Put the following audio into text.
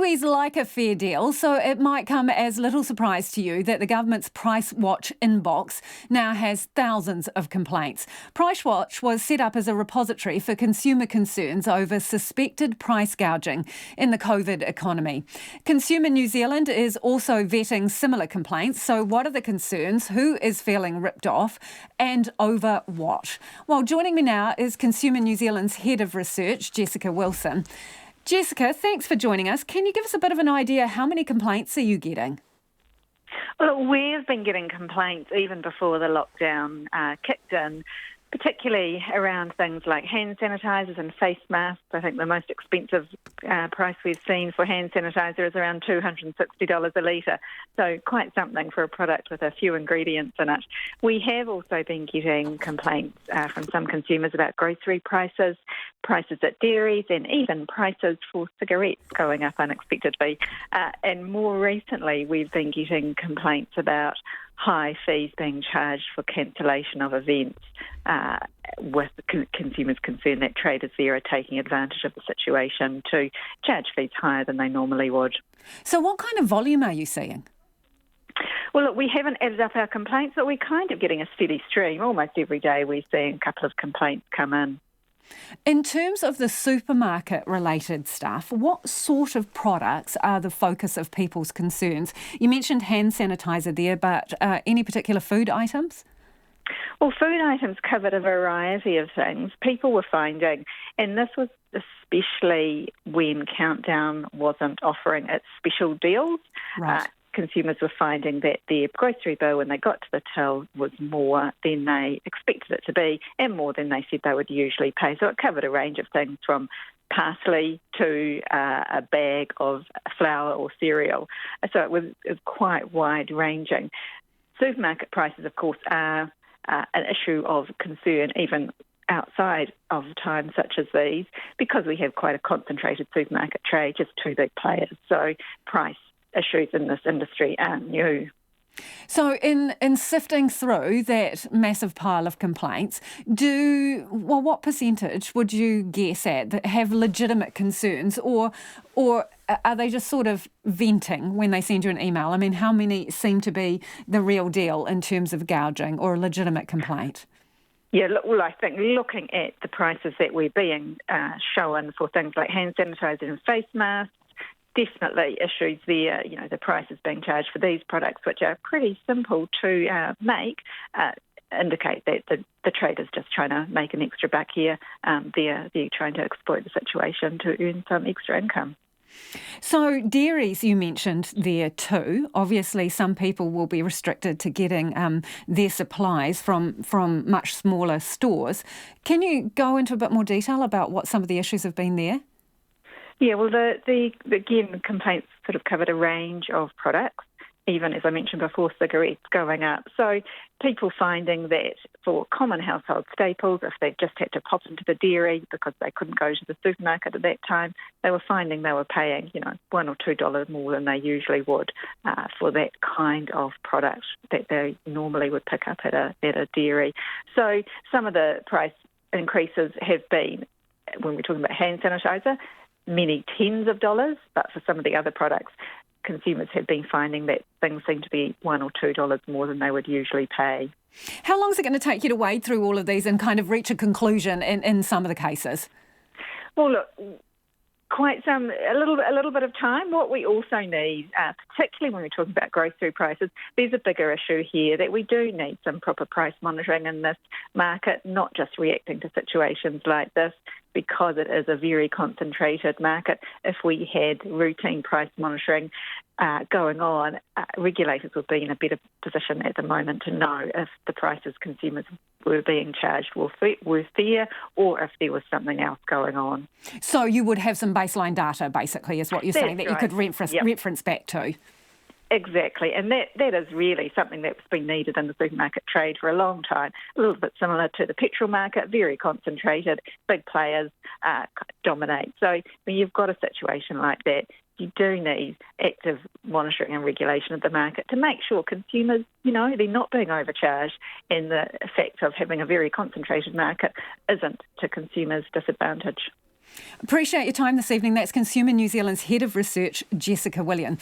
Kiwis like a fair deal, so it might come as little surprise to you that the government's Price Watch inbox now has thousands of complaints. Price Watch was set up as a repository for consumer concerns over suspected price gouging in the COVID economy. Consumer New Zealand is also vetting similar complaints. So what are the concerns? Who is feeling ripped off? And over what? Well, joining me now is Consumer New Zealand's Head of Research, Jessica Wilson. Jessica, thanks for joining us. Can you give us a bit of an idea, how many complaints are you getting? Well, we've been getting complaints even before the lockdown kicked in, particularly around things like hand sanitisers and face masks. I think the most expensive price we've seen for hand sanitiser is around $260 a litre, so quite something for a product with a few ingredients in it. We have also been getting complaints from some consumers about grocery prices, prices at dairies, and even prices for cigarettes going up unexpectedly. And more recently, we've been getting complaints about high fees being charged for cancellation of events, with consumers concerned that traders there are taking advantage of the situation to charge fees higher than they normally would. So what kind of volume are you seeing? Well, look, we haven't added up our complaints, but we're kind of getting a steady stream. Almost every day we're seeing a couple of complaints come in. In terms of the supermarket-related stuff, what sort of products are the focus of people's concerns? You mentioned hand sanitiser there, but any particular food items? Well, food items covered a variety of things. People were finding, and this was especially when Countdown wasn't offering its special deals, right. Consumers were finding that their grocery bill when they got to the till was more than they expected it to be and more than they said they would usually pay. So it covered a range of things from parsley to a bag of flour or cereal. So it was quite wide-ranging. Supermarket prices, of course, are an issue of concern even outside of times such as these because we have quite a concentrated supermarket trade, just two big players. So price issues in this industry are new. So in sifting through that massive pile of complaints, what percentage would you guess at that have legitimate concerns or are they just sort of venting when they send you an email? I mean, how many seem to be the real deal in terms of gouging or a legitimate complaint? Yeah, well, I think looking at the prices that we're being shown for things like hand sanitizer and face masks, definitely issues there. You know, the prices being charged for these products, which are pretty simple to make, indicate that the trader's just trying to make an extra buck here. They're trying to exploit the situation to earn some extra income. So dairies you mentioned there too. Obviously some people will be restricted to getting their supplies from much smaller stores. Can you go into a bit more detail about what some of the issues have been there? Yeah, well, the complaints sort of covered a range of products, even, as I mentioned before, cigarettes going up. So people finding that for common household staples, if they just had to pop into the dairy because they couldn't go to the supermarket at that time, they were finding they were paying, $1 or $2 more than they usually would for that kind of product that they normally would pick up at a dairy. So some of the price increases have been, when we're talking about hand sanitizer, many tens of dollars, but for some of the other products, consumers have been finding that things seem to be $1 or $2 more than they would usually pay. How long is it going to take you to wade through all of these and kind of reach a conclusion in some of the cases? Well, look, a little bit of time. What we also need, particularly when we're talking about grocery prices, there's a bigger issue here that we do need some proper price monitoring in this market, not just reacting to situations like this, because it is a very concentrated market. If we had routine price monitoring going on, regulators would be in a better position at the moment to know if the prices consumers were being charged were fair or if there was something else going on. So you would have some baseline data, basically, is what you're saying, that right. You could reference back to. Exactly, and that is really something that's been needed in the supermarket trade for a long time, a little bit similar to the petrol market, very concentrated, big players dominate. So when you've got a situation like that, you do need active monitoring and regulation of the market to make sure consumers, they're not being overcharged, and the effect of having a very concentrated market isn't to consumers' disadvantage. Appreciate your time this evening. That's Consumer New Zealand's Head of Research, Jessica Williams.